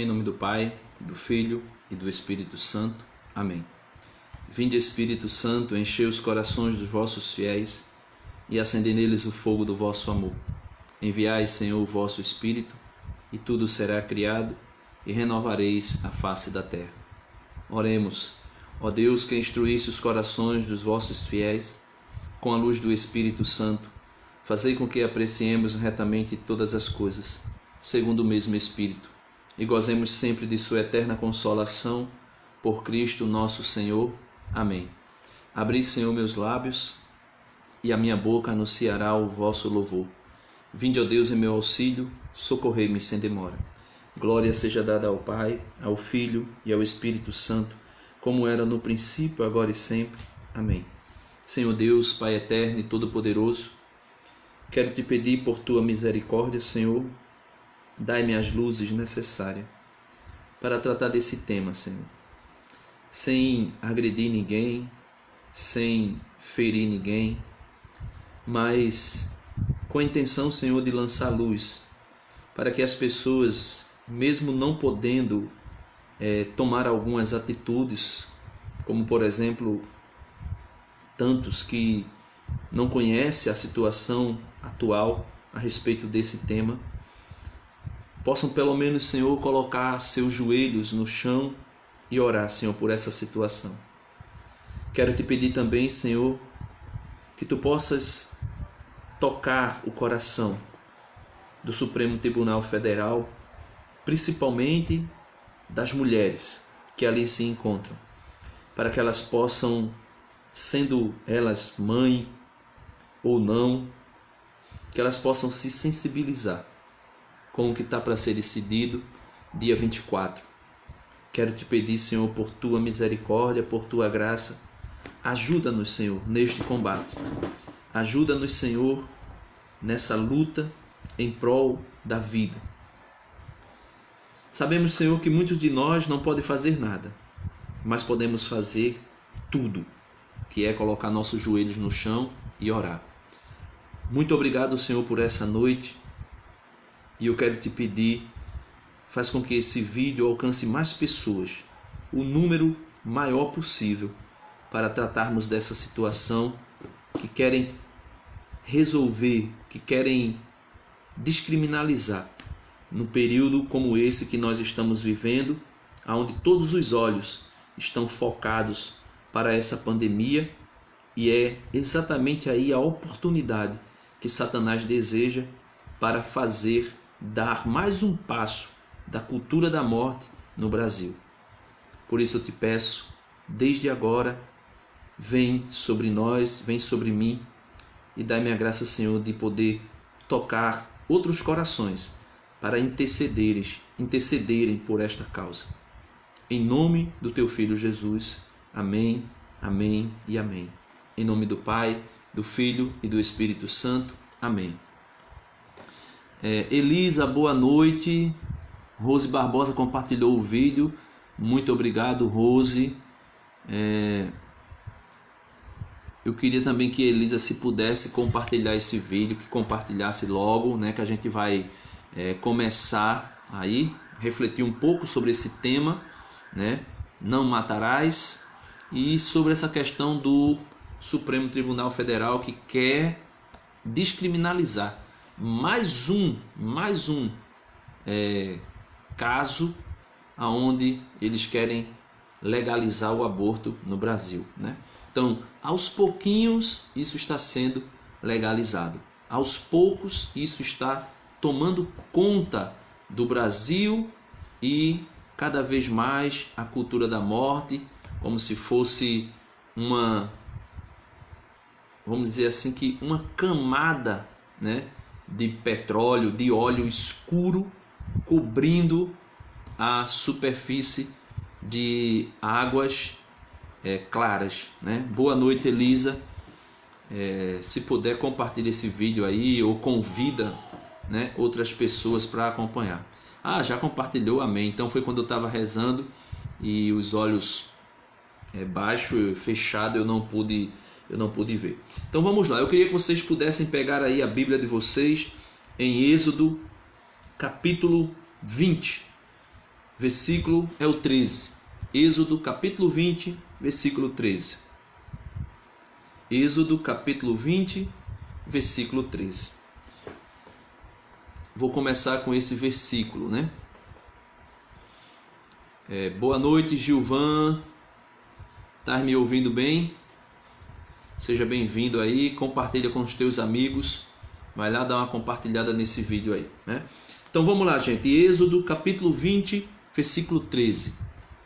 Em nome do Pai, do Filho e do Espírito Santo. Amém. Vinde, Espírito Santo, enchei os corações dos vossos fiéis e acendei neles o fogo do vosso amor. Enviai, Senhor, o vosso Espírito, e tudo será criado, e renovareis a face da terra. Oremos. Ó Deus, que instruísse os corações dos vossos fiéis com a luz do Espírito Santo, fazei com que apreciemos retamente todas as coisas, segundo o mesmo Espírito, e gozemos sempre de sua eterna consolação, por Cristo nosso Senhor. Amém. Abri, Senhor, meus lábios, e a minha boca anunciará o vosso louvor. Vinde, ó Deus, em meu auxílio, socorrei-me sem demora. Glória seja dada ao Pai, ao Filho e ao Espírito Santo, como era no princípio, agora e sempre. Amém. Senhor Deus, Pai eterno e todo-poderoso, quero te pedir por tua misericórdia, Senhor, dai-me as luzes necessárias para tratar desse tema, Senhor, sem agredir ninguém, sem ferir ninguém, mas com a intenção, Senhor, de lançar luz para que as pessoas, mesmo não podendo tomar algumas atitudes, como por exemplo, tantos que não conhecem a situação atual a respeito desse tema, possam pelo menos, Senhor, colocar seus joelhos no chão e orar, Senhor, por essa situação. Quero te pedir também, Senhor, que tu possas tocar o coração do Supremo Tribunal Federal, principalmente das mulheres que ali se encontram, para que elas possam, sendo elas mãe ou não, que elas possam se sensibilizar com o que está para ser decidido dia 24. Quero te pedir, Senhor, por tua misericórdia, por tua graça, ajuda-nos, Senhor, neste combate. Ajuda-nos, Senhor, nessa luta em prol da vida. Sabemos, Senhor, que muitos de nós não podem fazer nada, mas podemos fazer tudo, que é colocar nossos joelhos no chão e orar. Muito obrigado, Senhor, por essa noite. E eu quero te pedir, faz com que esse vídeo alcance mais pessoas, o número maior possível, para tratarmos dessa situação que querem resolver, que querem descriminalizar no período como esse que nós estamos vivendo, onde todos os olhos estão focados para essa pandemia, e é exatamente aí a oportunidade que Satanás deseja para dar mais um passo da cultura da morte no Brasil. Por isso eu te peço, desde agora, vem sobre nós, vem sobre mim, e dai-me a graça, Senhor, de poder tocar outros corações para intercederem por esta causa. Em nome do teu Filho Jesus. Amém, amém e amém. Em nome do Pai, do Filho e do Espírito Santo. Amém. Elisa, boa noite. Rose Barbosa compartilhou o vídeo. Muito obrigado, Rose. Eu queria também que Elisa, se pudesse compartilhar esse vídeo, que compartilhasse logo, né, que a gente vai começar aí, refletir um pouco sobre esse tema, né, não matarás, e sobre essa questão do Supremo Tribunal Federal, que quer descriminalizar mais um caso aonde eles querem legalizar o aborto no Brasil, né? Então, aos pouquinhos isso está sendo legalizado. Aos poucos isso está tomando conta do Brasil, e cada vez mais a cultura da morte, como se fosse vamos dizer assim, que uma camada, né, de petróleo, de óleo escuro, cobrindo a superfície de águas claras, né? Boa noite, Elisa. Se puder, compartilhe esse vídeo aí, ou convida, né, outras pessoas para acompanhar. Já compartilhou, amém. Então foi quando eu estava rezando e os olhos baixo, fechado, eu não pude ver. Então vamos lá, eu queria que vocês pudessem pegar aí a Bíblia de vocês em Êxodo capítulo 20, versículo é o 13. Êxodo capítulo 20, versículo 13. Êxodo capítulo 20, versículo 13. Vou começar com esse versículo, né? Boa noite, Gilvan. Tá me ouvindo bem? Seja bem-vindo aí, compartilha com os teus amigos. Vai lá dar uma compartilhada nesse vídeo aí, né? Então vamos lá, gente. Êxodo capítulo 20, versículo 13.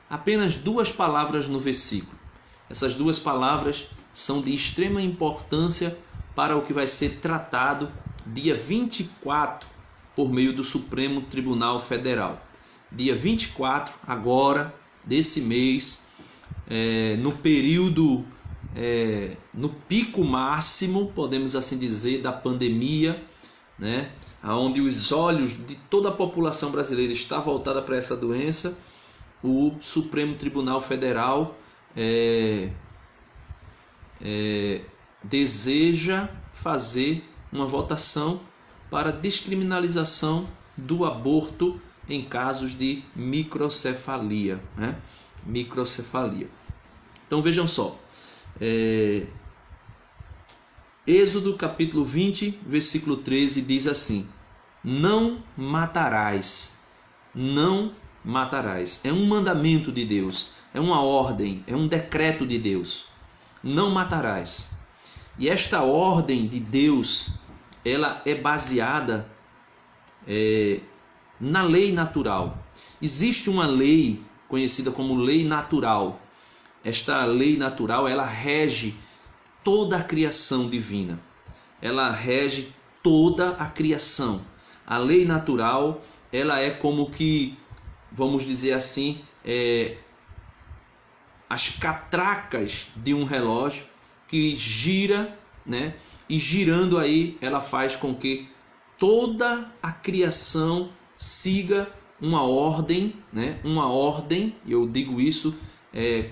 Apenas duas palavras no versículo. Essas duas palavras são de extrema importância para o que vai ser tratado dia 24 por meio do Supremo Tribunal Federal. Dia 24 agora desse mês, no período, no pico máximo, podemos assim dizer, da pandemia, né? Onde os olhos de toda a população brasileira está voltada para essa doença, o Supremo Tribunal Federal deseja fazer uma votação para descriminalização do aborto em casos de microcefalia, né? Microcefalia. Então vejam só, Êxodo capítulo 20, versículo 13 diz assim: não matarás, não matarás. É um mandamento de Deus, é uma ordem, é um decreto de Deus. Não matarás. E esta ordem de Deus, ela é baseada na lei natural. Existe uma lei conhecida como lei natural. Esta lei natural, ela rege toda a criação divina. Ela rege toda a criação. A lei natural, ela é como que, vamos dizer assim, as catracas de um relógio que gira, né? E girando aí, ela faz com que toda a criação siga uma ordem, né? Uma ordem, eu digo isso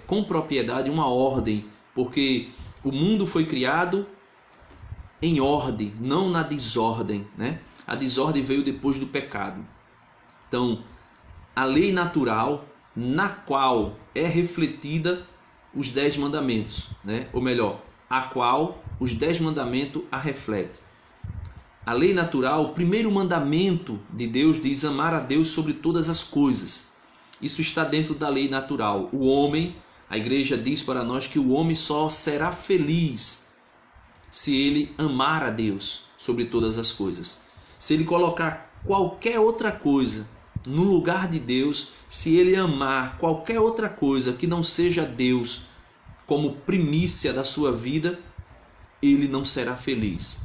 com propriedade, uma ordem, porque o mundo foi criado em ordem, não na desordem, né? A desordem veio depois do pecado. Então, a lei natural, na qual é refletida os 10 mandamentos, né? Ou melhor, a qual os 10 mandamentos a refletem. A lei natural, o primeiro mandamento de Deus diz amar a Deus sobre todas as coisas. Isso está dentro da lei natural. O homem, a igreja diz para nós que o homem só será feliz se ele amar a Deus sobre todas as coisas. Se ele colocar qualquer outra coisa no lugar de Deus, se ele amar qualquer outra coisa que não seja Deus como primícia da sua vida, ele não será feliz.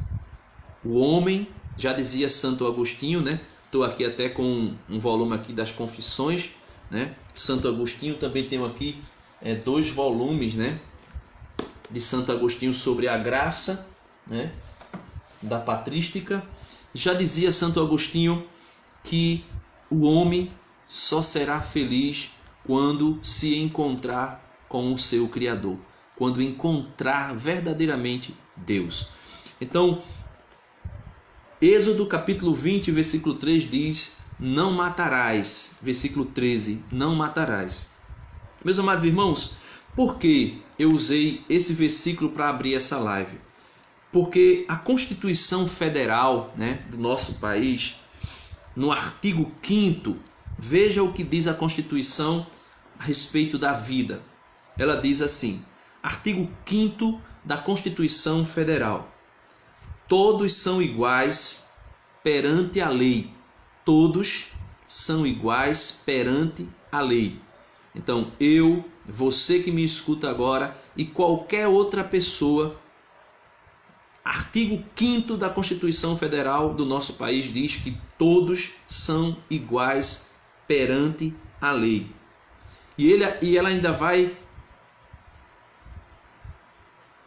O homem, já dizia Santo Agostinho, né? Estou aqui até com um volume aqui das Confissões, né? Santo Agostinho, também tenho aqui 2 volumes, né? De Santo Agostinho sobre a graça, né? Da patrística. Já dizia Santo Agostinho que o homem só será feliz quando se encontrar com o seu Criador, quando encontrar verdadeiramente Deus. Então, Êxodo capítulo 20, versículo 3 diz: não matarás. Versículo 13, não matarás. Meus amados irmãos, por que eu usei esse versículo para abrir essa live? Porque a Constituição Federal, né, do nosso país, no artigo 5º, veja o que diz a Constituição a respeito da vida. Ela diz assim, artigo 5º da Constituição Federal: todos são iguais perante a lei. Todos são iguais perante a lei. Então, eu, você que me escuta agora e qualquer outra pessoa, artigo 5º da Constituição Federal do nosso país diz que todos são iguais perante a lei. E ela ainda vai...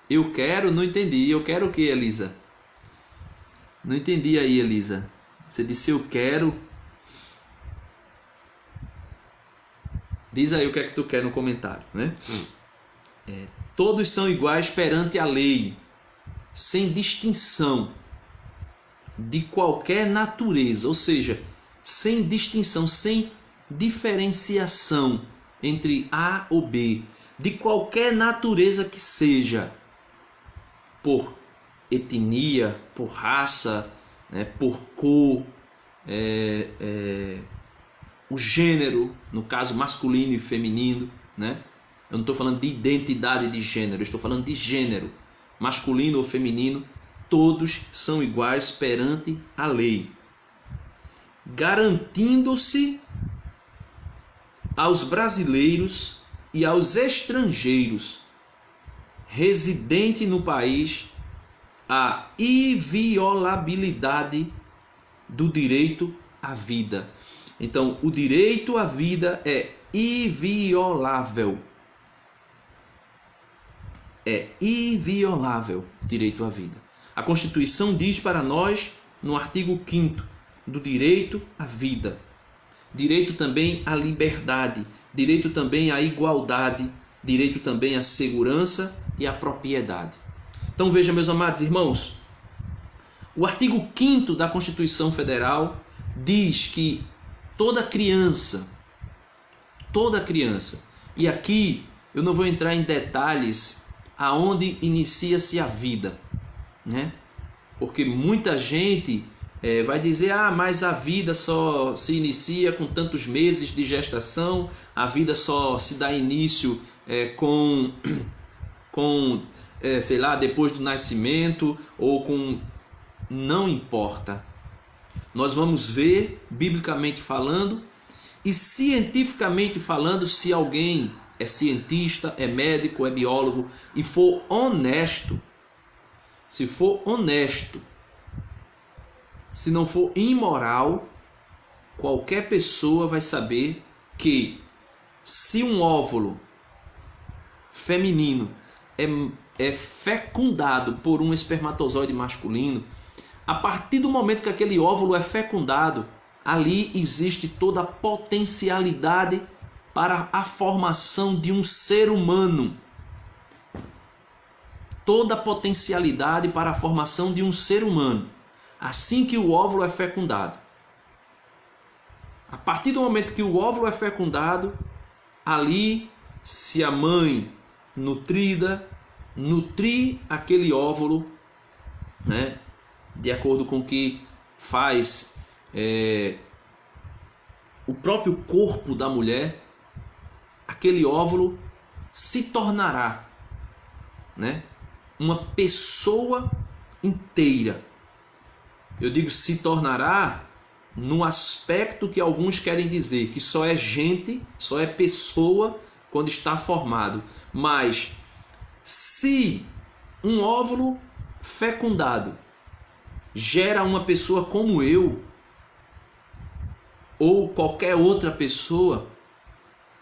Eu quero, não entendi. Eu quero o que, Elisa? Não entendi aí, Elisa. Você disse eu quero. Diz aí o que é que tu quer no comentário, né? Todos são iguais perante a lei, sem distinção de qualquer natureza, ou seja, sem distinção, sem diferenciação entre A ou B, de qualquer natureza que seja, por etnia, por raça, né, por cor, o gênero, no caso masculino e feminino, né? Eu não estou falando de identidade de gênero, eu estou falando de gênero, masculino ou feminino, todos são iguais perante a lei, garantindo-se aos brasileiros e aos estrangeiros residentes no país a inviolabilidade do direito à vida. Então, o direito à vida é inviolável. É inviolável o direito à vida. A Constituição diz para nós, no artigo 5º, do direito à vida. Direito também à liberdade, direito também à igualdade, direito também à segurança e à propriedade. Então veja, meus amados irmãos, o artigo 5º da Constituição Federal diz que toda criança, e aqui eu não vou entrar em detalhes aonde inicia-se a vida, né? Porque muita gente vai dizer, mas a vida só se inicia com tantos meses de gestação, a vida só se dá início sei lá, depois do nascimento, ou com... Não importa. Nós vamos ver, biblicamente falando, e cientificamente falando, se alguém é cientista, é médico, é biólogo, e for honesto, se for honesto, se não for imoral, qualquer pessoa vai saber que se um óvulo feminino é fecundado por um espermatozoide masculino, a partir do momento que aquele óvulo é fecundado, ali existe toda a potencialidade para a formação de um ser humano. Toda a potencialidade para a formação de um ser humano. Assim que o óvulo é fecundado. A partir do momento que o óvulo é fecundado, ali, se a mãe nutrida, nutrir aquele óvulo, né, de acordo com o que faz o próprio corpo da mulher, aquele óvulo se tornará, né, uma pessoa inteira. Eu digo se tornará no aspecto que alguns querem dizer, que só é gente, só é pessoa quando está formado. Mas se um óvulo fecundado gera uma pessoa como eu, ou qualquer outra pessoa,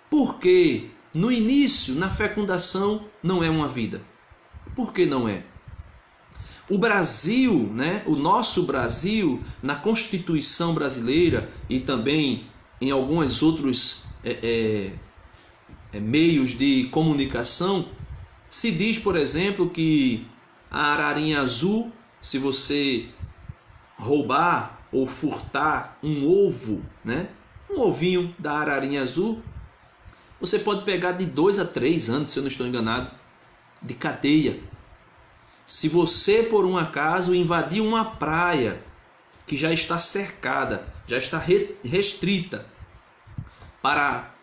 por que no início, na fecundação, não é uma vida? Por que não é? O Brasil, né, o nosso Brasil, na Constituição brasileira e também em alguns outros meios de comunicação, se diz, por exemplo, que a ararinha azul, se você roubar ou furtar um ovo, né, um ovinho da ararinha azul, você pode pegar de 2 a 3 anos, se eu não estou enganado, de cadeia. Se você, por um acaso, invadir uma praia que já está cercada, já está restrita para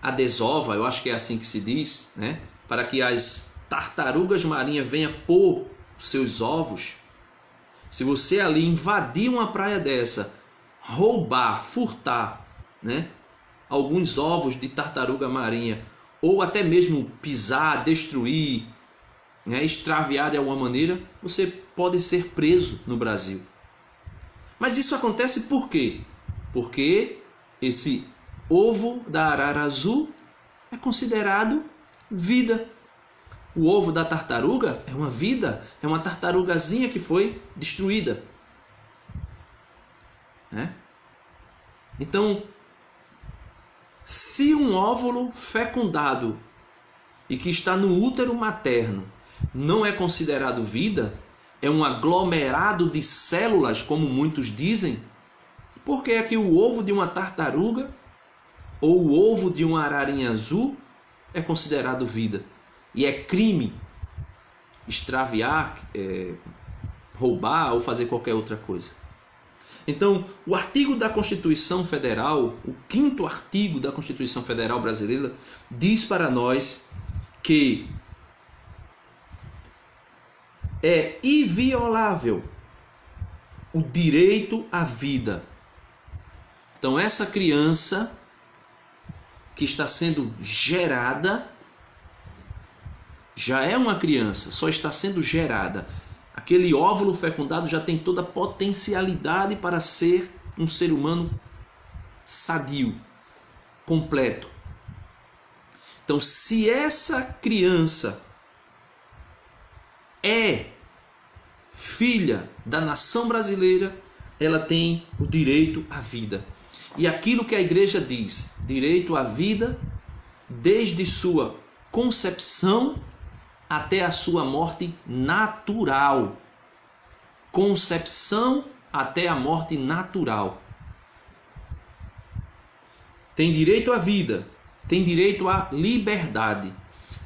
a desova, eu acho que é assim que se diz, né? Para que as tartarugas marinhas venham pôr seus ovos, se você ali invadir uma praia dessa, roubar, furtar, né, alguns ovos de tartaruga marinha, ou até mesmo pisar, destruir, né, extraviar de alguma maneira, você pode ser preso no Brasil. Mas isso acontece por quê? Porque esse ovo da arara azul é considerado vida. O ovo da tartaruga é uma vida, é uma tartarugazinha que foi destruída, né? Então, se um óvulo fecundado e que está no útero materno não é considerado vida, é um aglomerado de células, como muitos dizem, por que é que o ovo de uma tartaruga ou o ovo de uma ararinha azul é considerado vida. E é crime extraviar, roubar ou fazer qualquer outra coisa. Então, o artigo da Constituição Federal, o 5º artigo da Constituição Federal Brasileira, diz para nós que é inviolável o direito à vida. Então, essa criança que está sendo gerada já é uma criança, só está sendo gerada. Aquele óvulo fecundado já tem toda a potencialidade para ser um ser humano sadio, completo. Então, se essa criança é filha da nação brasileira, ela tem o direito à vida. E aquilo que a igreja diz, direito à vida, desde sua concepção até a sua morte natural. Concepção até a morte natural. Tem direito à vida, tem direito à liberdade.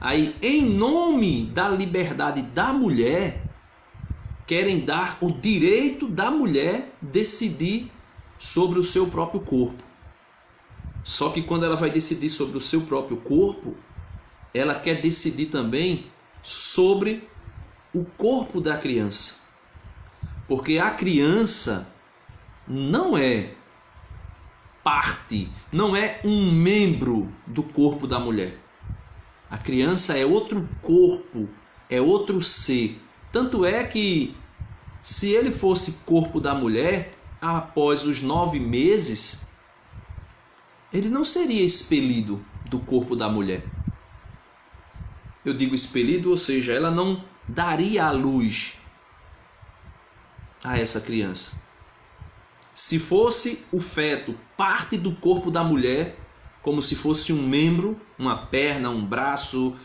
Aí, em nome da liberdade da mulher, querem dar o direito da mulher decidir sobre o seu próprio corpo. Só que quando ela vai decidir sobre o seu próprio corpo, ela quer decidir também sobre o corpo da criança. Porque a criança não é parte, não é um membro do corpo da mulher. A criança é outro corpo, é outro ser. Tanto é que, se ele fosse corpo da mulher, após os 9 meses, ele não seria expelido do corpo da mulher. Eu digo expelido, ou seja, ela não daria a luz a essa criança. Se fosse o feto parte do corpo da mulher, como se fosse um membro, uma perna, um braço,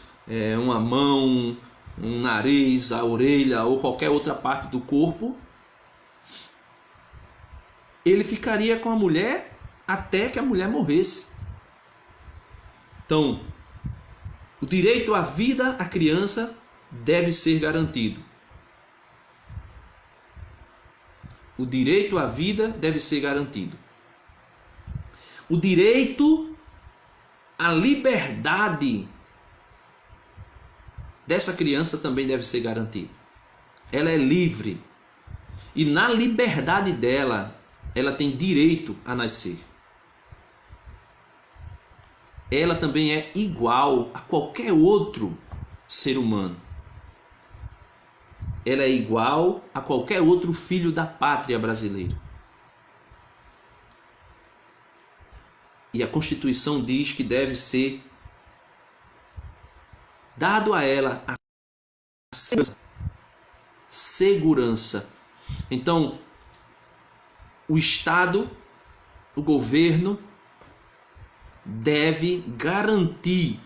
uma mão, um nariz, a orelha ou qualquer outra parte do corpo, ele ficaria com a mulher até que a mulher morresse. Então, o direito à vida à criança deve ser garantido. O direito à vida deve ser garantido. O direito à liberdade dessa criança também deve ser garantido. Ela é livre. E na liberdade dela, ela tem direito a nascer. Ela também é igual a qualquer outro ser humano. Ela é igual a qualquer outro filho da pátria brasileira. E a Constituição diz que deve ser dado a ela a segurança. Então, o Estado, o governo, deve garantir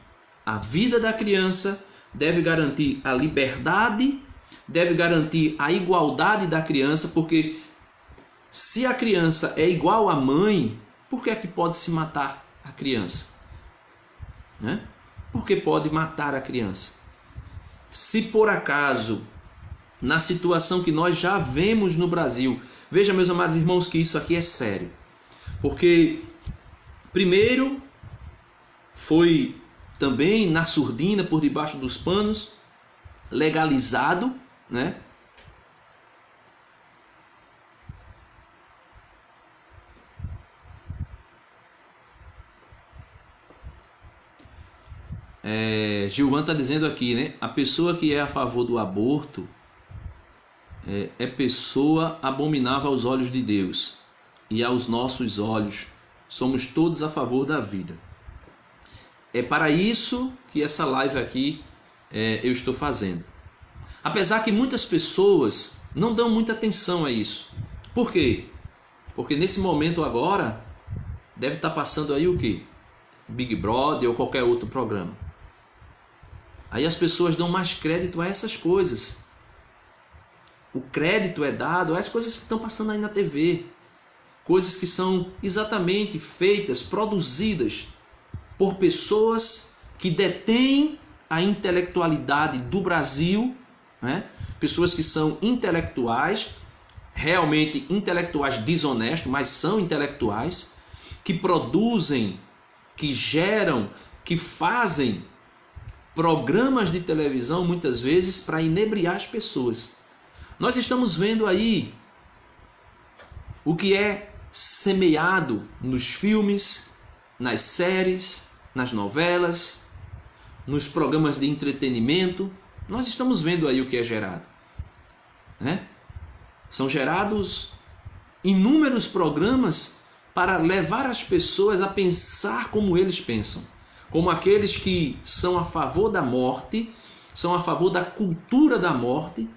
a vida da criança, deve garantir a liberdade, deve garantir a igualdade da criança, porque se a criança é igual à mãe, por que é que pode se matar a criança? Né? Por que pode matar a criança? Se por acaso, na situação que nós já vemos no Brasil, veja, meus amados irmãos, que isso aqui é sério. Porque, primeiro, foi também na surdina, por debaixo dos panos, legalizado, né? Gilvan está dizendo aqui, né? A pessoa que é a favor do aborto é pessoa abominável aos olhos de Deus e aos nossos olhos. Somos todos a favor da vida. É para isso que essa live aqui eu estou fazendo. Apesar que muitas pessoas não dão muita atenção a isso. Por quê? Porque nesse momento agora deve estar passando aí o quê? Big Brother ou qualquer outro programa. Aí as pessoas dão mais crédito a essas coisas. O crédito é dado às coisas que estão passando aí na TV. coisas que são exatamente feitas, produzidas por pessoas que detêm a intelectualidade do Brasil, né? Pessoas que são intelectuais, realmente intelectuais desonestos, mas são intelectuais, que produzem, que geram, que fazem programas de televisão muitas vezes para inebriar as pessoas. Nós estamos vendo aí o que é semeado nos filmes, nas séries, nas novelas, nos programas de entretenimento. Nós estamos vendo aí o que é gerado, né? São gerados inúmeros programas para levar as pessoas a pensar como eles pensam, como aqueles que são a favor da morte, são a favor da cultura da morte,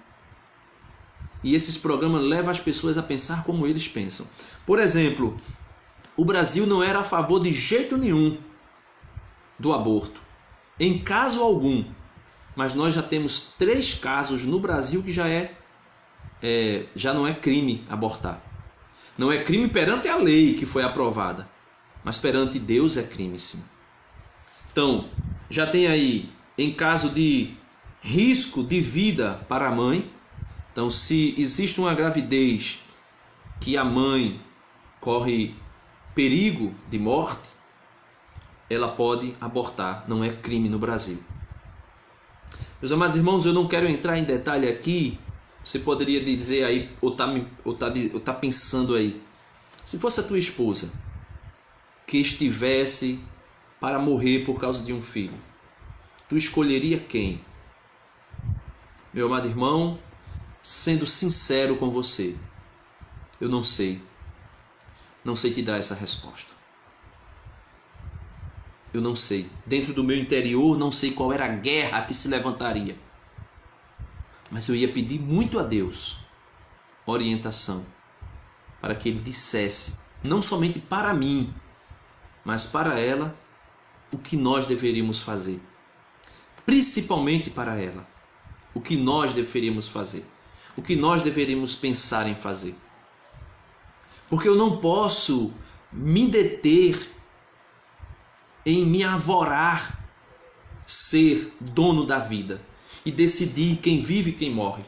e esses programas levam as pessoas a pensar como eles pensam. Por exemplo, o Brasil não era a favor de jeito nenhum do aborto, em caso algum, mas nós já temos 3 casos no Brasil que já não é crime abortar. Não é crime perante a lei que foi aprovada, mas perante Deus é crime, sim. Então, já tem aí, em caso de risco de vida para a mãe, então se existe uma gravidez que a mãe corre perigo de morte, ela pode abortar, não é crime no Brasil. Meus amados irmãos, eu não quero entrar em detalhe aqui. Você poderia dizer aí, ou tá pensando aí, se fosse a tua esposa que estivesse para morrer por causa de um filho, tu escolheria quem? Meu amado irmão, sendo sincero com você, eu não sei te dar essa resposta. Eu não sei, dentro do meu interior não sei qual era a guerra que se levantaria, mas eu ia pedir muito a Deus orientação para que Ele dissesse, não somente para mim, mas para ela, o que nós deveríamos fazer. Principalmente para ela, o que nós deveríamos fazer, o que nós deveríamos pensar em fazer. Porque eu não posso me deter em me avorar ser dono da vida e decidir quem vive e quem morre,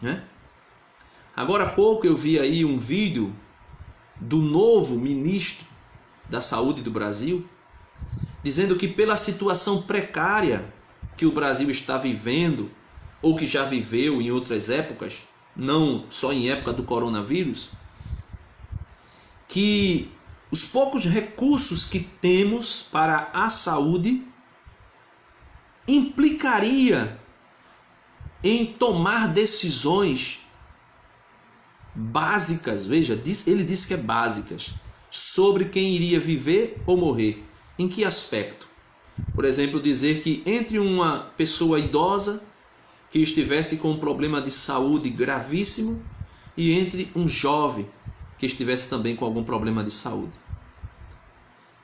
né? Agora há pouco eu vi aí um vídeo do novo ministro da Saúde do Brasil, dizendo que pela situação precária que o Brasil está vivendo, ou que já viveu em outras épocas, não só em época do coronavírus, que os poucos recursos que temos para a saúde implicaria em tomar decisões básicas, veja, ele disse que é básicas, sobre quem iria viver ou morrer. Em que aspecto? Por exemplo, dizer que entre uma pessoa idosa que estivesse com um problema de saúde gravíssimo e entre um jovem que estivesse também com algum problema de saúde.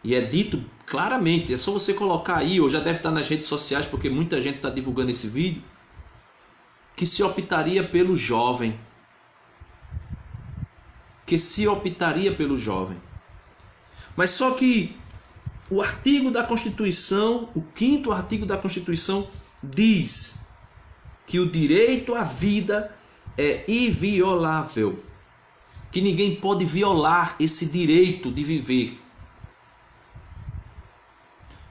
E é dito claramente, é só você colocar aí, ou já deve estar nas redes sociais, porque muita gente está divulgando esse vídeo, que se optaria pelo jovem. Mas só que o artigo da Constituição, o 5º artigo da Constituição, diz que o direito à vida é inviolável, que ninguém pode violar esse direito de viver.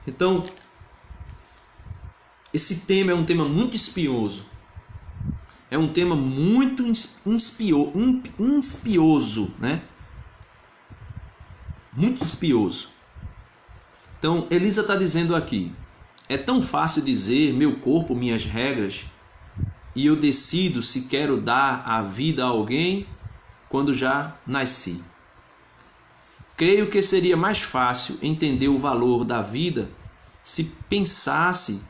Então, esse tema é um tema muito espinhoso. É um tema muito espinhoso, né? Muito espinhoso. Então, Elisa está dizendo aqui, é tão fácil dizer meu corpo, minhas regras, e eu decido se quero dar a vida a alguém quando já nasci. Creio que seria mais fácil entender o valor da vida se pensasse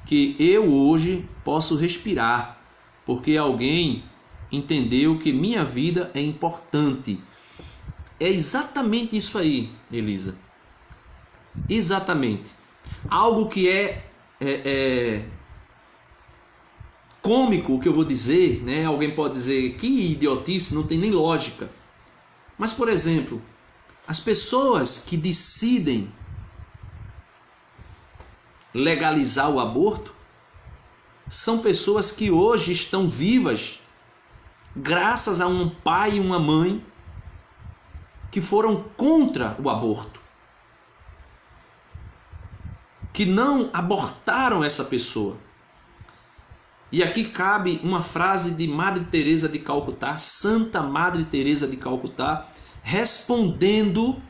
que eu hoje posso respirar, porque alguém entendeu que minha vida é importante. É exatamente isso aí, Elisa. Exatamente. Algo que é cômico, o que eu vou dizer, né? Alguém pode dizer que idiotice, não tem nem lógica. Mas, por exemplo, as pessoas que decidem legalizar o aborto são pessoas que hoje estão vivas graças a um pai e uma mãe que foram contra o aborto, que não abortaram essa pessoa. E aqui cabe uma frase de Madre Teresa de Calcutá, Santa Madre Teresa de Calcutá, respondendo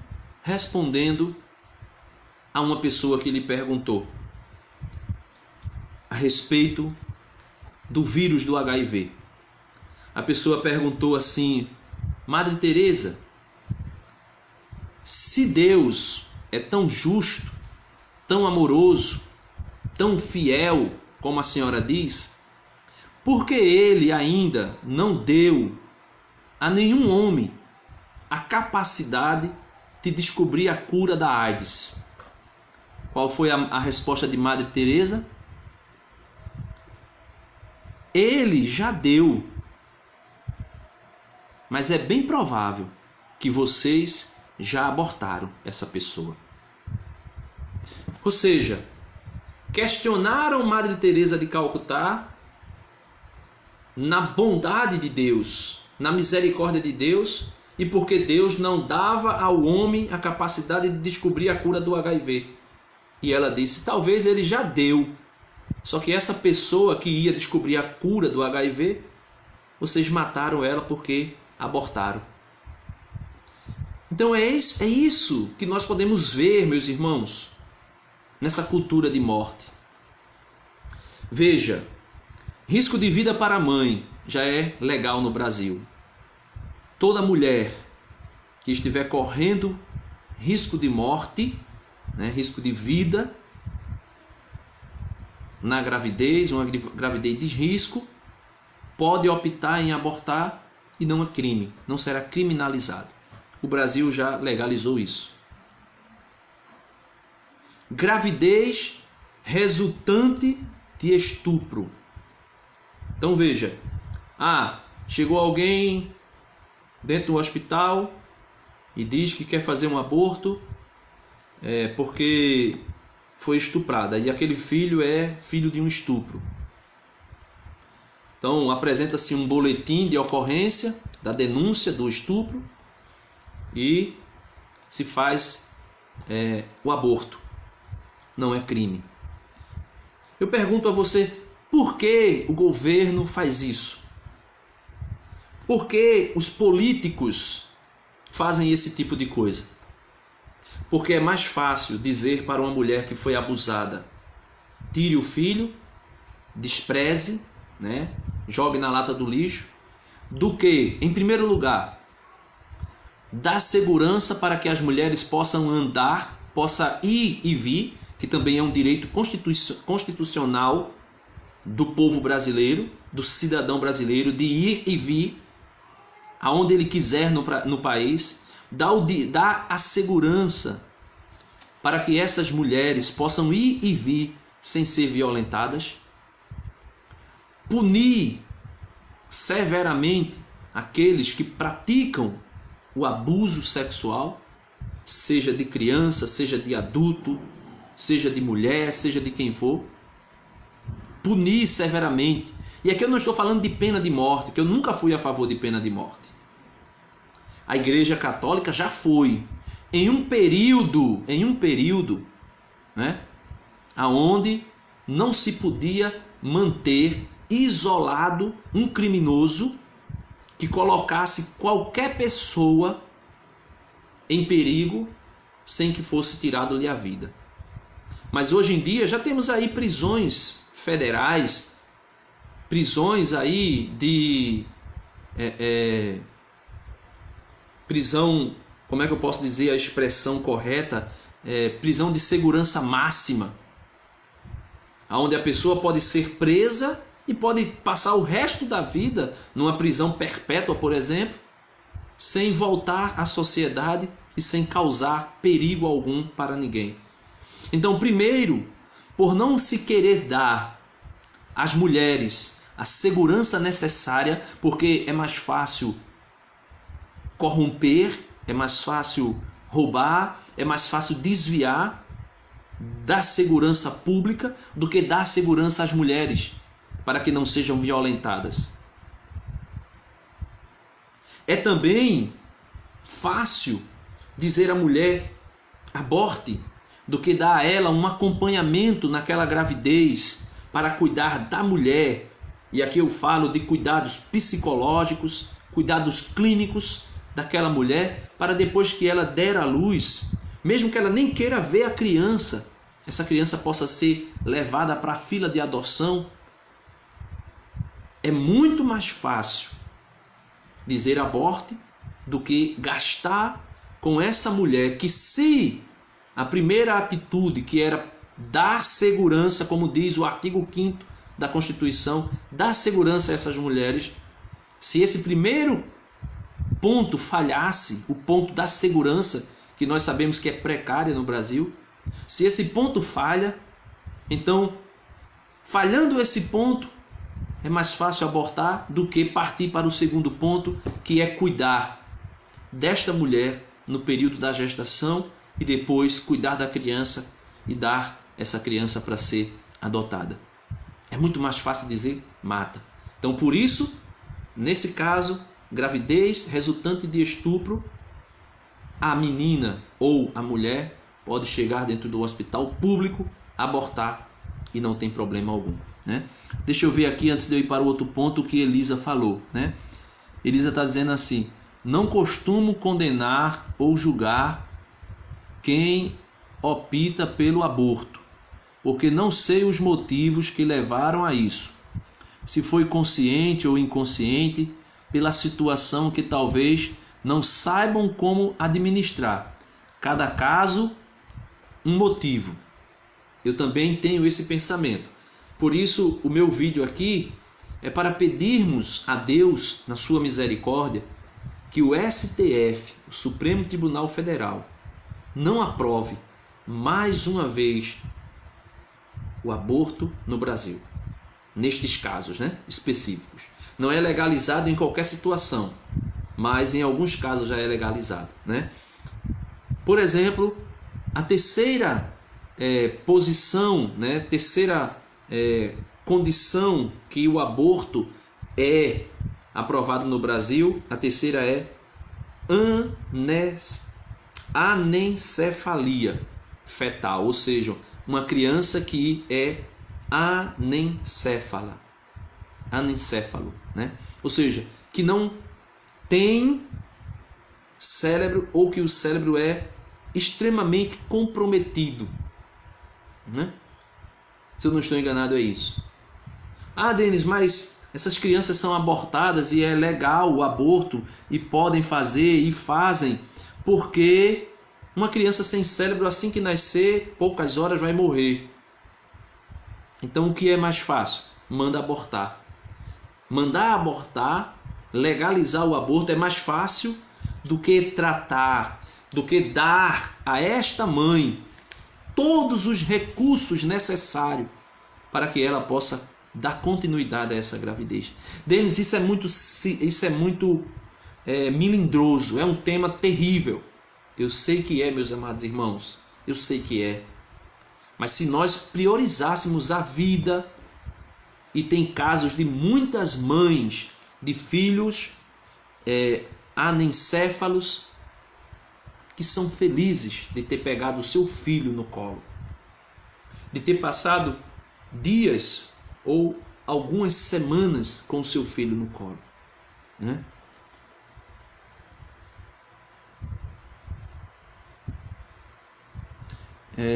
a uma pessoa que lhe perguntou a respeito do vírus do HIV. A pessoa perguntou assim: Madre Teresa, se Deus é tão justo, tão amoroso, tão fiel, como a senhora diz, por que ele ainda não deu a nenhum homem a capacidade de descobrir a cura da AIDS? Qual foi a resposta de Madre Teresa? Ele já deu, mas é bem provável que vocês já abortaram essa pessoa. Ou seja, questionaram Madre Teresa de Calcutá na bondade de Deus, na misericórdia de Deus, e porque Deus não dava ao homem a capacidade de descobrir a cura do HIV. E ela disse: talvez ele já deu, só que essa pessoa que ia descobrir a cura do HIV, vocês mataram ela porque abortaram. Então é isso que nós podemos ver, meus irmãos, nessa cultura de morte. Veja, risco de vida para a mãe já é legal no Brasil. Toda mulher que estiver correndo risco de morte, risco de vida na gravidez, uma gravidez de risco, pode optar em abortar e não é crime, não será criminalizado. O Brasil já legalizou isso. Gravidez resultante de estupro. Então veja, chegou alguém dentro do hospital e diz que quer fazer um aborto porque foi estuprada e aquele filho é filho de um estupro. Então apresenta-se um boletim de ocorrência da denúncia do estupro e se faz o aborto. Não é crime. Eu pergunto a você, por que o governo faz isso? Por que os políticos fazem esse tipo de coisa? Porque é mais fácil dizer para uma mulher que foi abusada: tire o filho, despreze, jogue na lata do lixo, do que, em primeiro lugar, dar segurança para que as mulheres possam andar, possam ir e vir, que também é um direito constitucional do povo brasileiro, do cidadão brasileiro, de ir e vir aonde ele quiser no país, dá a segurança para que essas mulheres possam ir e vir sem ser violentadas, punir severamente aqueles que praticam o abuso sexual, seja de criança, seja de adulto, seja de mulher, seja de quem for, punir severamente. E aqui eu não estou falando de pena de morte, que eu nunca fui a favor de pena de morte. A Igreja Católica já foi em um período, aonde não se podia manter isolado um criminoso que colocasse qualquer pessoa em perigo sem que fosse tirado-lhe a vida. Mas hoje em dia já temos aí prisões federais, prisões aí de prisão, como é que eu posso dizer a expressão correta? Prisão de segurança máxima, onde a pessoa pode ser presa e pode passar o resto da vida numa prisão perpétua, por exemplo, sem voltar à sociedade e sem causar perigo algum para ninguém. Então, primeiro, por não se querer dar às mulheres a segurança necessária, porque é mais fácil corromper, é mais fácil roubar, é mais fácil desviar da segurança pública do que dar segurança às mulheres para que não sejam violentadas. É também fácil dizer à mulher aborte do que dar a ela um acompanhamento naquela gravidez para cuidar da mulher. E aqui eu falo de cuidados psicológicos, cuidados clínicos daquela mulher, para depois que ela der à luz, mesmo que ela nem queira ver a criança, essa criança possa ser levada para a fila de adoção. É muito mais fácil dizer aborte do que gastar com essa mulher que, se a primeira atitude, que era dar segurança, como diz o artigo 5º da Constituição, dar segurança a essas mulheres, se esse primeiro ponto falhasse, o ponto da segurança, que nós sabemos que é precária no Brasil, se esse ponto falha, então, falhando esse ponto, é mais fácil abortar do que partir para o segundo ponto, que é cuidar desta mulher no período da gestação e depois cuidar da criança e dar essa criança para ser adotada. É muito mais fácil dizer mata. Então, por isso, nesse caso, gravidez resultante de estupro, a menina ou a mulher pode chegar dentro do hospital público, abortar e não tem problema algum, né? Deixa eu ver aqui, antes de eu ir para o outro ponto, o que Elisa falou, né? Elisa está dizendo assim: não costumo condenar ou julgar quem opta pelo aborto, porque não sei os motivos que levaram a isso, se foi consciente ou inconsciente, pela situação que talvez não saibam como administrar. Cada caso, um motivo. Eu também tenho esse pensamento. Por isso, o meu vídeo aqui é para pedirmos a Deus, na sua misericórdia, que o STF, o Supremo Tribunal Federal, não aprove mais uma vez o aborto no Brasil. Nestes casos, né, específicos. Não é legalizado em qualquer situação, mas em alguns casos já é legalizado, né? Por exemplo, a terceira posição, né, terceira condição que o aborto é aprovado no Brasil, a terceira é anencefalia fetal, ou seja, uma criança que é anencéfalo, né? Ou seja, que não tem cérebro ou que o cérebro é extremamente comprometido, né? Se eu não estou enganado, é isso. Ah, Denis, mas essas crianças são abortadas e é legal o aborto e podem fazer e fazem, porque uma criança sem cérebro, assim que nascer, poucas horas vai morrer. Então o que é mais fácil? Manda abortar. Mandar abortar, legalizar o aborto é mais fácil do que tratar, do que dar a esta mãe todos os recursos necessários para que ela possa dar continuidade a essa gravidez. Denis, isso é muito melindroso, é um tema terrível. Eu sei que é, meus amados irmãos, eu sei que é. Mas se nós priorizássemos a vida, e tem casos de muitas mães de filhos anencéfalos que são felizes de ter pegado o seu filho no colo, de ter passado dias ou algumas semanas com o seu filho no colo, né?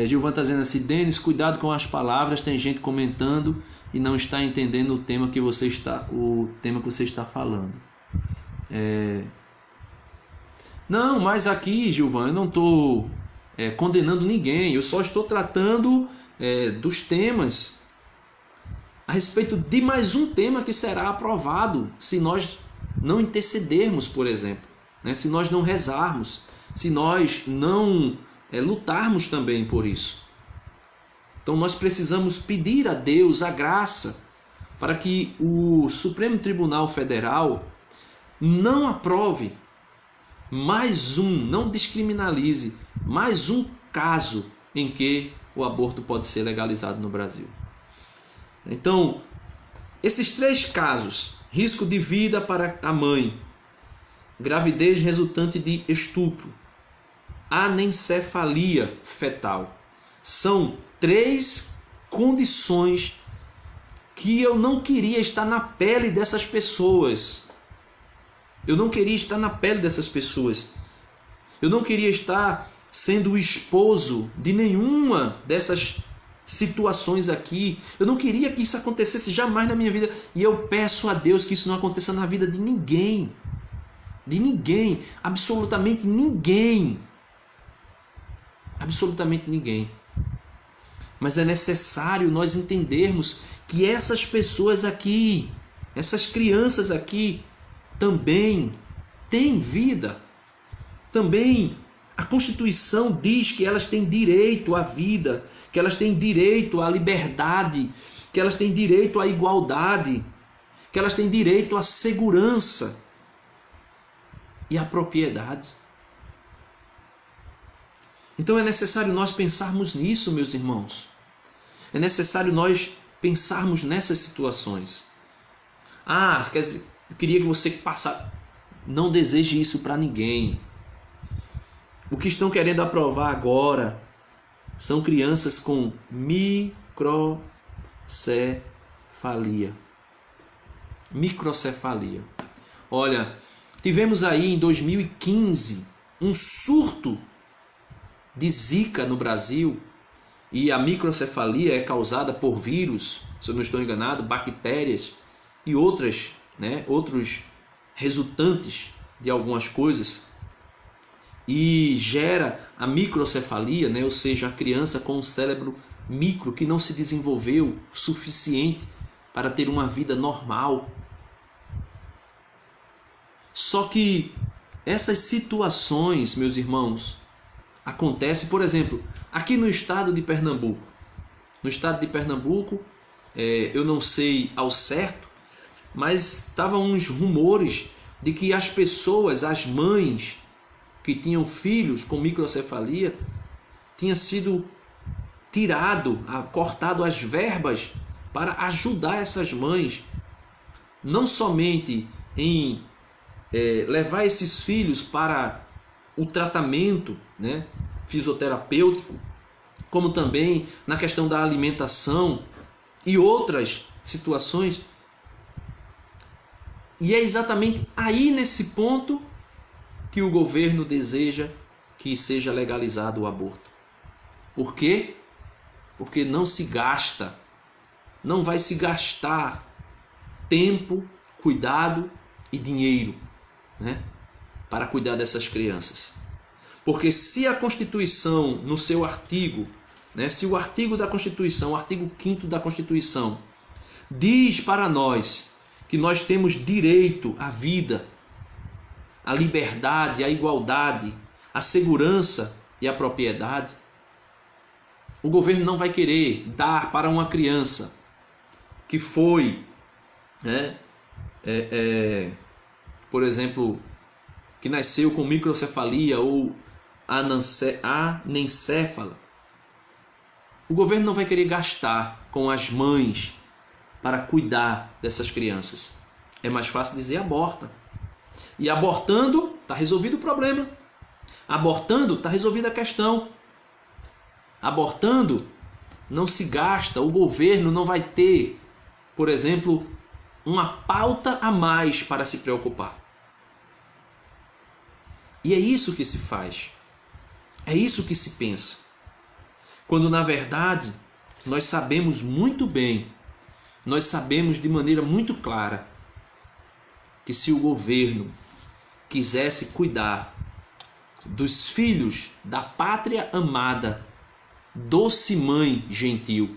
Gilvan está dizendo assim: Denis, cuidado com as palavras, tem gente comentando e não está entendendo o tema que você está falando. Não, mas aqui, Gilvan, eu não estou condenando ninguém, eu só estou tratando dos temas a respeito de mais um tema que será aprovado se nós não intercedermos, por exemplo, né? Se nós não rezarmos, se nós não lutarmos também por isso. Então nós precisamos pedir a Deus a graça para que o Supremo Tribunal Federal não aprove mais um, não descriminalize, mais um caso em que o aborto pode ser legalizado no Brasil. Então, esses 3 casos, risco de vida para a mãe, gravidez resultante de estupro, anencefalia fetal, são 3 condições que eu não queria estar na pele dessas pessoas. Eu não queria estar na pele dessas pessoas. Eu não queria estar sendo o esposo de nenhuma dessas situações aqui. Eu não queria que isso acontecesse jamais na minha vida. E eu peço a Deus que isso não aconteça na vida de ninguém. De ninguém. Absolutamente ninguém. Absolutamente ninguém. Mas é necessário nós entendermos que essas pessoas aqui, essas crianças aqui, também têm vida. Também a Constituição diz que elas têm direito à vida, que elas têm direito à liberdade, que elas têm direito à igualdade, que elas têm direito à segurança e à propriedade. Então é necessário nós pensarmos nisso, meus irmãos. É necessário nós pensarmos nessas situações. Quer dizer, eu queria que você passasse. Não deseje isso para ninguém. O que estão querendo aprovar agora são crianças com microcefalia. Microcefalia. Olha, tivemos aí em 2015 um surto de Zika no Brasil, e a microcefalia é causada por vírus, se eu não estou enganado, bactérias e outros resultantes de algumas coisas, e gera a microcefalia, ou seja, a criança com um cérebro micro que não se desenvolveu o suficiente para ter uma vida normal. Só que essas situações, meus irmãos, acontece, por exemplo, aqui no estado de Pernambuco. No estado de Pernambuco, eu não sei ao certo, mas estavam uns rumores de que as pessoas, as mães que tinham filhos com microcefalia, tinha sido cortado as verbas para ajudar essas mães, não somente em levar esses filhos para o tratamento, fisioterapêutico, como também na questão da alimentação e outras situações. E é exatamente aí nesse ponto que o governo deseja que seja legalizado o aborto. Por quê? Porque não vai se gastar tempo, cuidado e dinheiro, para cuidar dessas crianças. Porque se a Constituição, no seu artigo, se o artigo da Constituição, o artigo 5º da Constituição, diz para nós que nós temos direito à vida, à liberdade, à igualdade, à segurança e à propriedade, o governo não vai querer dar para uma criança que foi, por exemplo, que nasceu com microcefalia ou anencéfala. O governo não vai querer gastar com as mães para cuidar dessas crianças. É mais fácil dizer aborta. E abortando, está resolvido o problema. Abortando, está resolvida a questão. Abortando, não se gasta, o governo não vai ter, por exemplo, uma pauta a mais para se preocupar. E é isso que se faz. É isso que se pensa. Quando na verdade nós sabemos muito bem, nós sabemos de maneira muito clara que se o governo quisesse cuidar dos filhos da pátria amada, doce mãe gentil,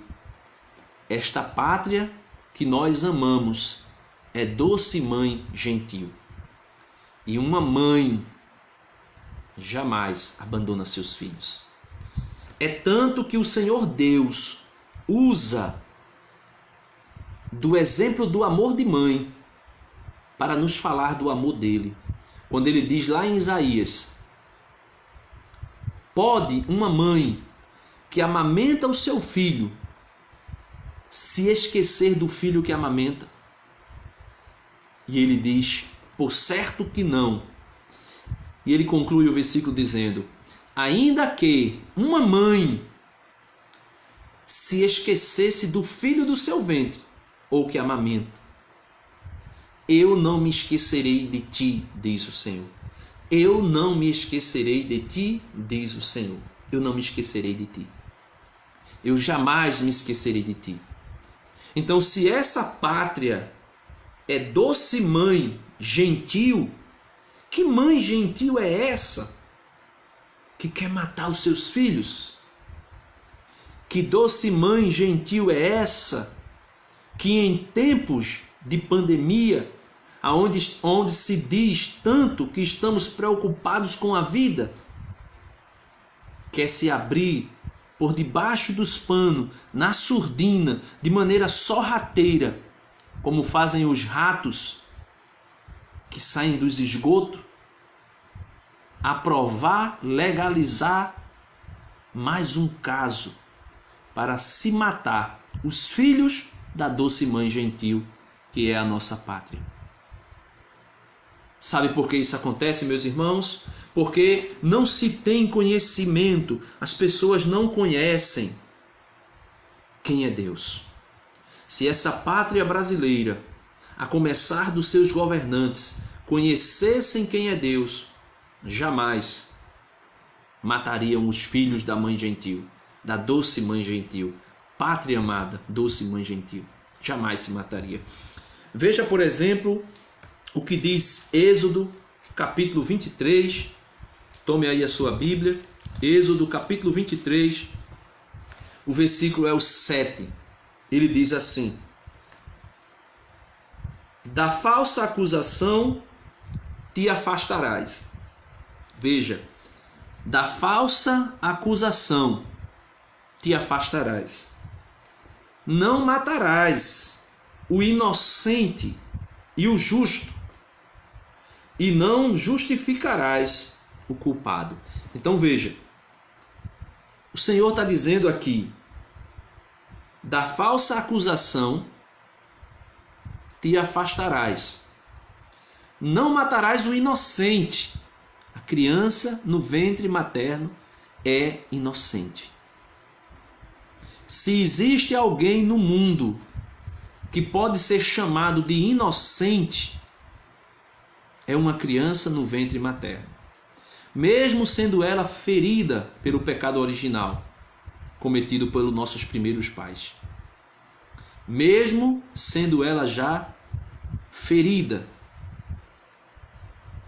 esta pátria que nós amamos é doce mãe gentil. E uma mãe jamais abandona seus filhos. É tanto que o Senhor Deus usa do exemplo do amor de mãe para nos falar do amor dele. quando ele diz lá em Isaías: pode uma mãe que amamenta o seu filho se esquecer do filho que amamenta? E ele diz: por certo que não. E ele conclui o versículo dizendo: ainda que uma mãe se esquecesse do filho do seu ventre, ou que amamenta, eu não me esquecerei de ti, diz o Senhor. Eu não me esquecerei de ti, diz o Senhor. Eu não me esquecerei de ti. Eu jamais me esquecerei de ti. Então, se essa pátria é doce mãe gentil, que mãe gentil é essa que quer matar os seus filhos? Que doce mãe gentil é essa que em tempos de pandemia, onde se diz tanto que estamos preocupados com a vida, quer se abrir por debaixo dos panos, na surdina, de maneira sorrateira, como fazem os ratos que saem dos esgotos, aprovar, legalizar mais um caso para se matar os filhos da doce mãe gentil que é a nossa pátria. Sabe por que isso acontece, meus irmãos? Porque não se tem conhecimento, as pessoas não conhecem quem é Deus. Se essa pátria brasileira, a começar dos seus governantes, conhecessem quem é Deus, jamais matariam os filhos da mãe gentil, da doce mãe gentil, pátria amada, doce mãe gentil. Jamais se mataria. Veja, por exemplo, o que diz Êxodo, capítulo 23. Tome aí a sua Bíblia. Êxodo, capítulo 23. O versículo é o 7. Ele diz assim: da falsa acusação te afastarás. Veja, da falsa acusação te afastarás. Não matarás o inocente e o justo, e não justificarás o culpado. Então veja, o Senhor está dizendo aqui: da falsa acusação te afastarás. Não matarás o inocente. A criança no ventre materno é inocente. Se existe alguém no mundo que pode ser chamado de inocente, é uma criança no ventre materno. Mesmo sendo ela ferida pelo pecado original, cometido pelos nossos primeiros pais. Mesmo sendo ela já ferida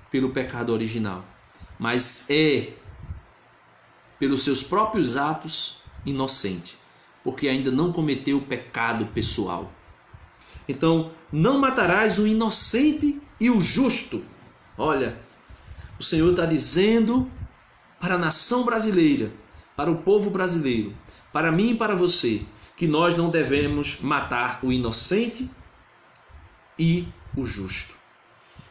pelo pecado original, mas é, pelos seus próprios atos, inocente, porque ainda não cometeu o pecado pessoal. Então, não matarás o inocente e o justo. Olha, o Senhor está dizendo para a nação brasileira, para o povo brasileiro, para mim e para você, que nós não devemos matar o inocente e o justo.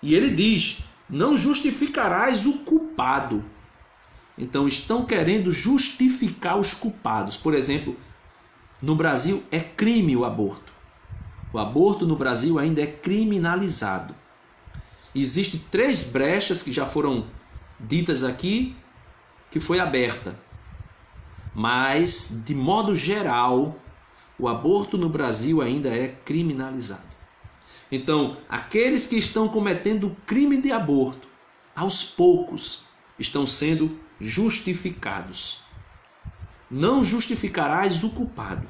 E ele diz: não justificarás o culpado. Então estão querendo justificar os culpados. Por exemplo, no Brasil é crime o aborto. O aborto no Brasil ainda é criminalizado. Existem 3 brechas que já foram ditas aqui, que foi aberta. Mas, de modo geral, o aborto no Brasil ainda é criminalizado. Então, aqueles que estão cometendo o crime de aborto, aos poucos, estão sendo justificados. Não justificarás o culpado.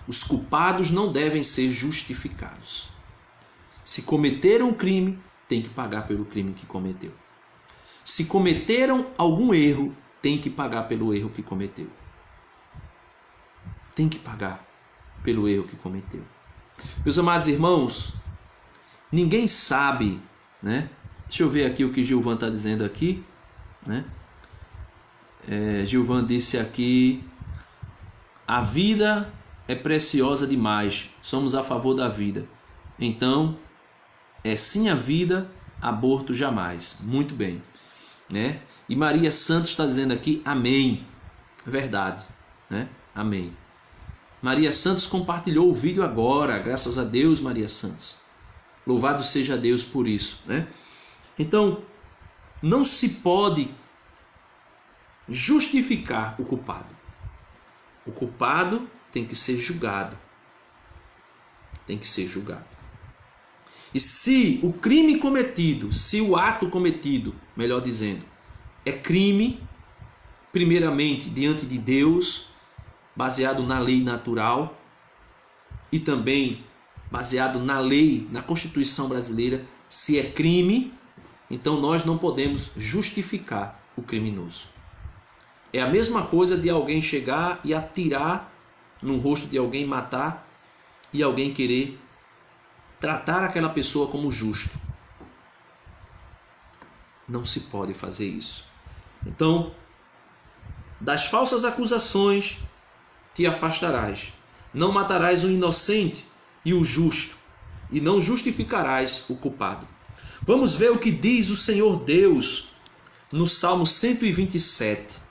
Os culpados não devem ser justificados. Se cometeram um crime, tem que pagar pelo crime que cometeu. Se cometeram algum erro, tem que pagar pelo erro que cometeu. Tem que pagar pelo erro que cometeu. Meus amados irmãos, ninguém sabe, né? Deixa eu ver aqui o que Gilvan está dizendo aqui, né? Gilvan disse aqui: a vida é preciosa demais, somos a favor da vida. Então, é sim a vida, aborto jamais. Muito bem, né? E Maria Santos está dizendo aqui, amém. Verdade, né? Amém. Maria Santos compartilhou o vídeo agora, graças a Deus, Maria Santos. Louvado seja Deus por isso, né? Então, não se pode justificar o culpado. O culpado tem que ser julgado. Tem que ser julgado. E se o crime cometido, se o ato cometido, melhor dizendo, é crime, primeiramente diante de Deus, baseado na lei natural e também baseado na lei, na Constituição brasileira, se é crime, então nós não podemos justificar o criminoso. É a mesma coisa de alguém chegar e atirar no rosto de alguém, matar, e alguém querer tratar aquela pessoa como justo. Não se pode fazer isso. Então, das falsas acusações te afastarás. Não matarás o inocente e o justo, e não justificarás o culpado. Vamos ver o que diz o Senhor Deus no Salmo 127.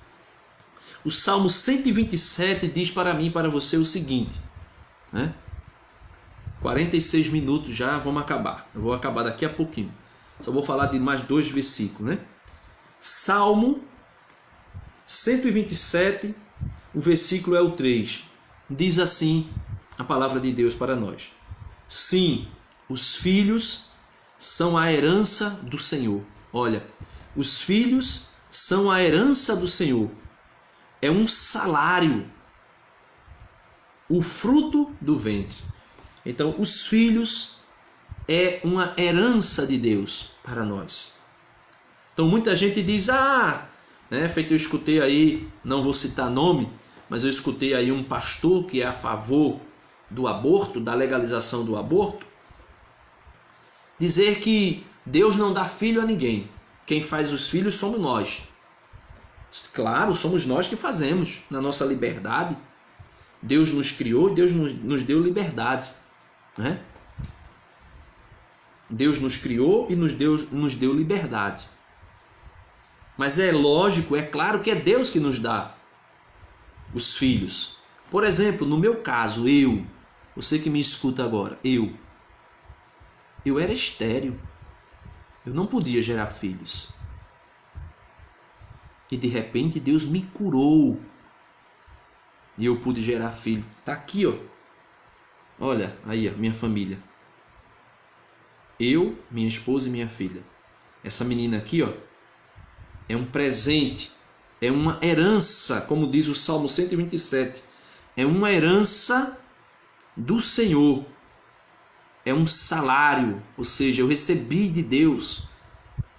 O Salmo 127 diz para mim e para você o seguinte, né? 46 minutos já, vamos acabar. Eu vou acabar daqui a pouquinho. Só vou falar de mais 2 versículos, né? Salmo 127, o versículo é o 3. Diz assim a palavra de Deus para nós. Sim, os filhos são a herança do Senhor. Olha, os filhos são a herança do Senhor. É um salário, o fruto do ventre. Então, os filhos é uma herança de Deus para nós. Então, muita gente diz, né, feito eu escutei aí, não vou citar nome, mas eu escutei aí um pastor que é a favor do aborto, da legalização do aborto, dizer que Deus não dá filho a ninguém. Quem faz os filhos somos nós. Claro, somos nós que fazemos, na nossa liberdade. Deus nos criou, Deus nos deu liberdade, né? Deus nos criou e nos deu liberdade. Mas é lógico, é claro que é Deus que nos dá os filhos. Por exemplo, no meu caso, você que me escuta agora, eu era estéril. Eu não podia gerar filhos. E de repente Deus me curou. E eu pude gerar filho. Tá aqui, ó. Olha, aí, ó, minha família. Eu, minha esposa e minha filha. Essa menina aqui, ó, é um presente, é uma herança, como diz o Salmo 127. É uma herança do Senhor. É um salário, ou seja, eu recebi de Deus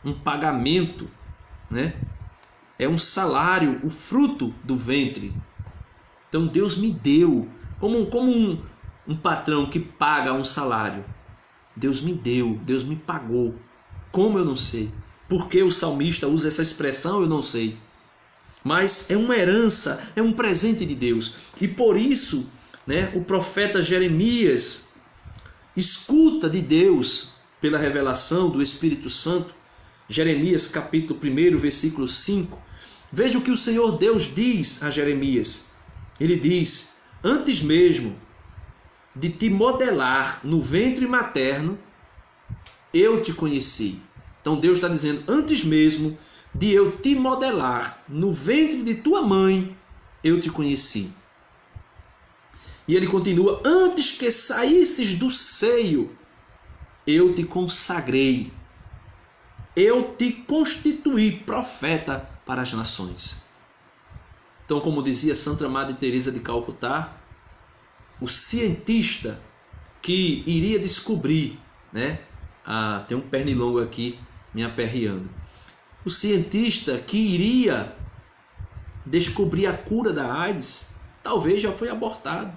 um pagamento, né? É um salário, o fruto do ventre. Então Deus me deu, como um patrão que paga um salário. Deus me deu, Deus me pagou. Como eu não sei? Por que o salmista usa essa expressão, eu não sei. Mas é uma herança, é um presente de Deus. E por isso, né, o profeta Jeremias escuta de Deus pela revelação do Espírito Santo. Jeremias capítulo 1, versículo 5. Veja o que o Senhor Deus diz a Jeremias. Ele diz, antes mesmo de te modelar no ventre materno, eu te conheci. Então Deus está dizendo, antes mesmo de eu te modelar no ventre de tua mãe, eu te conheci. E ele continua, antes que saísses do seio, eu te consagrei. Eu te constituí profeta para as nações. Então, como dizia Santa Madre Teresa de Calcutá, o cientista que iria descobrir, né? Tem um pernilongo aqui me aperreando. O cientista que iria descobrir a cura da AIDS, talvez já foi abortado.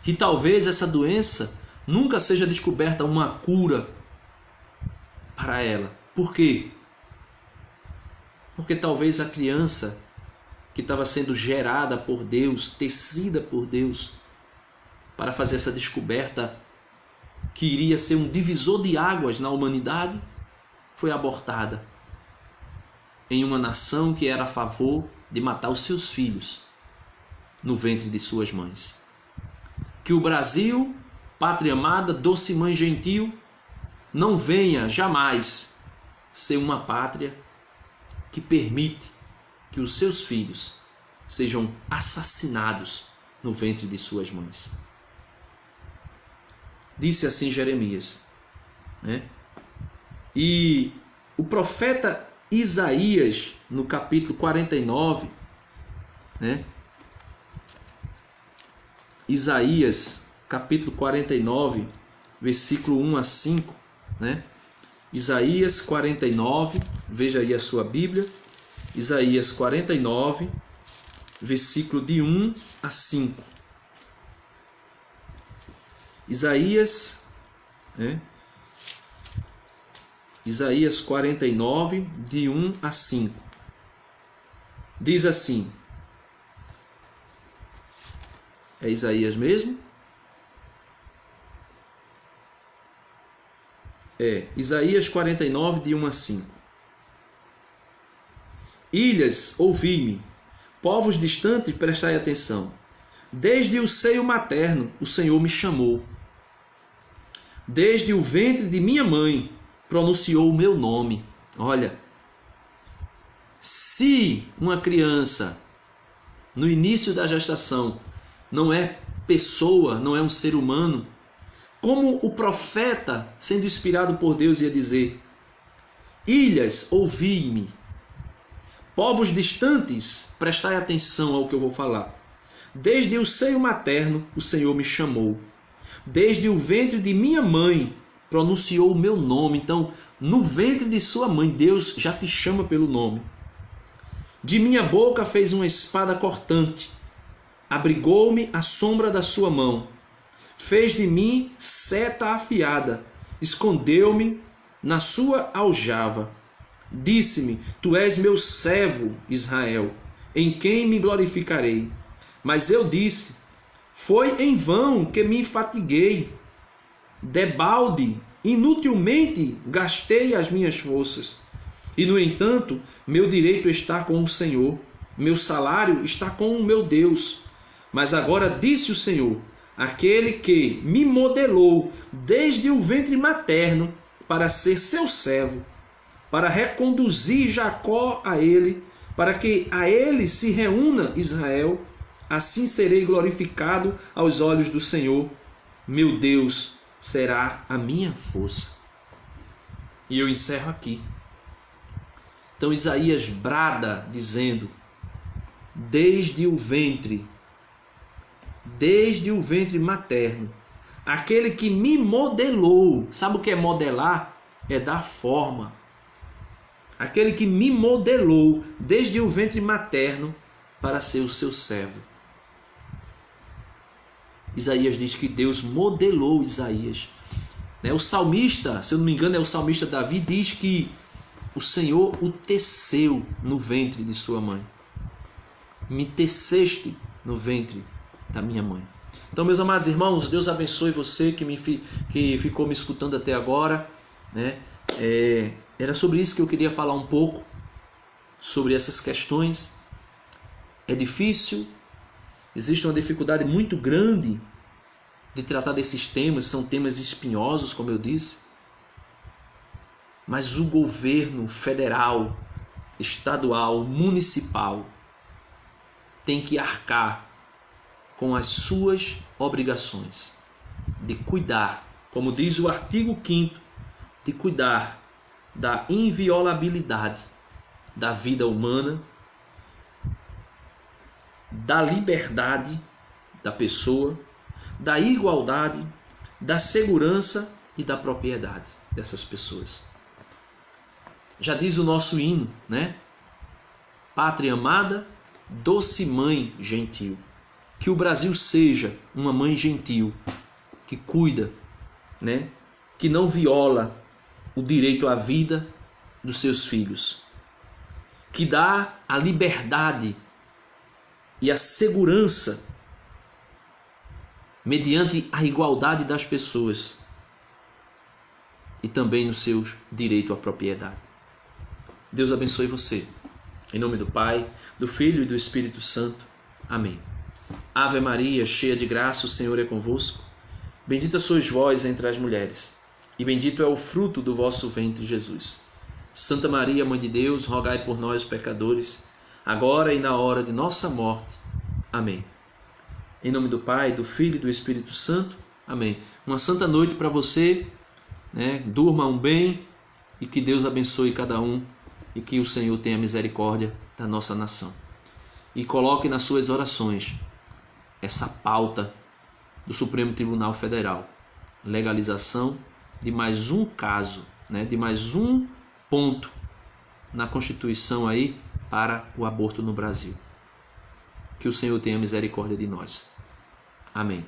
E talvez essa doença nunca seja descoberta uma cura para ela. Por quê? Porque talvez a criança que estava sendo gerada por Deus, tecida por Deus, para fazer essa descoberta, que iria ser um divisor de águas na humanidade, foi abortada em uma nação que era a favor de matar os seus filhos no ventre de suas mães. Que o Brasil, pátria amada, doce mãe gentil, não venha jamais ser uma pátria que permite que os seus filhos sejam assassinados no ventre de suas mães. Disse assim Jeremias, né? E o profeta Isaías, no capítulo 49, né? Isaías, capítulo 49, versículo 1 a 5, né? Isaías 49, veja aí a sua Bíblia. Isaías 49, versículo de 1 a 5. Isaías, né? Isaías 49, de 1 a 5. Diz assim: é Isaías mesmo? É, Isaías 49, de 1 a 5. Ilhas, ouvi-me, povos distantes, prestai atenção. Desde o seio materno o Senhor me chamou. Desde o ventre de minha mãe pronunciou o meu nome. Olha, se uma criança no início da gestação não é pessoa, não é um ser humano, como o profeta, sendo inspirado por Deus, ia dizer: ilhas, ouvi-me, povos distantes, prestai atenção ao que eu vou falar. Desde o seio materno o Senhor me chamou. Desde o ventre de minha mãe pronunciou o meu nome. Então, no ventre de sua mãe, Deus já te chama pelo nome. De minha boca fez uma espada cortante. Abrigou-me à sombra da sua mão. Fez de mim seta afiada. Escondeu-me na sua aljava. Disse-me: tu és meu servo, Israel, em quem me glorificarei. Mas eu disse: foi em vão que me fatiguei. Debalde, inutilmente gastei as minhas forças. E, no entanto, meu direito está com o Senhor, meu salário está com o meu Deus. Mas agora disse o Senhor, aquele que me modelou desde o ventre materno para ser seu servo, para reconduzir Jacó a ele, para que a ele se reúna Israel, assim serei glorificado aos olhos do Senhor. Meu Deus será a minha força. E eu encerro aqui. Então Isaías brada dizendo: desde o ventre materno, aquele que me modelou. Sabe o que é modelar? É dar forma. Aquele que me modelou desde o ventre materno para ser o seu servo. Isaías diz que Deus modelou Isaías. O salmista, se eu não me engano é o salmista Davi, diz que o Senhor o teceu no ventre de sua mãe. Me teceste no ventre da minha mãe. Então, meus amados irmãos, Deus abençoe você que ficou me escutando até agora, né? Era sobre isso que eu queria falar um pouco, sobre essas questões. É difícil, existe uma dificuldade muito grande de tratar desses temas, são temas espinhosos, como eu disse. Mas o governo federal, estadual, municipal tem que arcar com as suas obrigações de cuidar, como diz o artigo 5º, de cuidar da inviolabilidade da vida humana, da liberdade da pessoa, da igualdade, da segurança e da propriedade dessas pessoas. Já diz o nosso hino, né? Pátria amada, doce mãe gentil. Que o Brasil seja uma mãe gentil, que cuida, né? Que não viola o direito à vida dos seus filhos, que dá a liberdade e a segurança mediante a igualdade das pessoas, e também no seu direito à propriedade. Deus abençoe você. Em nome do Pai, do Filho e do Espírito Santo. Amém. Ave Maria, cheia de graça, o Senhor é convosco. Bendita sois vós entre as mulheres, e bendito é o fruto do vosso ventre, Jesus. Santa Maria, Mãe de Deus, rogai por nós, pecadores, agora e na hora de nossa morte. Amém. Em nome do Pai, do Filho e do Espírito Santo. Amém. Uma santa noite para você, Durmam bem e que Deus abençoe cada um e que o Senhor tenha misericórdia da nossa nação. E coloque nas suas orações essa pauta do Supremo Tribunal Federal. Legalização de mais um caso, de mais um ponto na Constituição aí para o aborto no Brasil. Que o Senhor tenha misericórdia de nós. Amém.